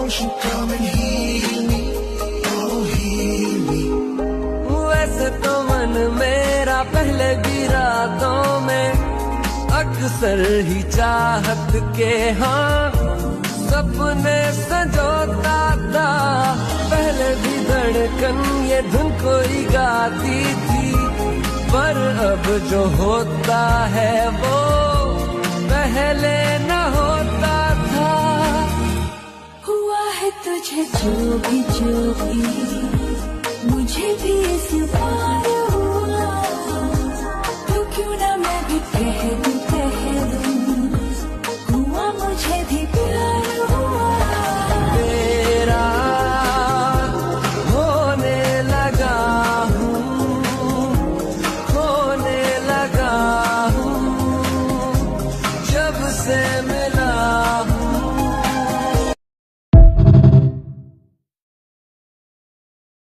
won't you come and heal me, oh heal me. वैसे तो मन मेरा पहले भी रातों में अक्सर ही चाहत के हाँ सपने संजोता था। पहले भी धड़कन ये धुन कोई गाती थी, पर अब जो होता है वो पहले न होता था। हुआ है तुझे जो भी मुझे भी इस पानी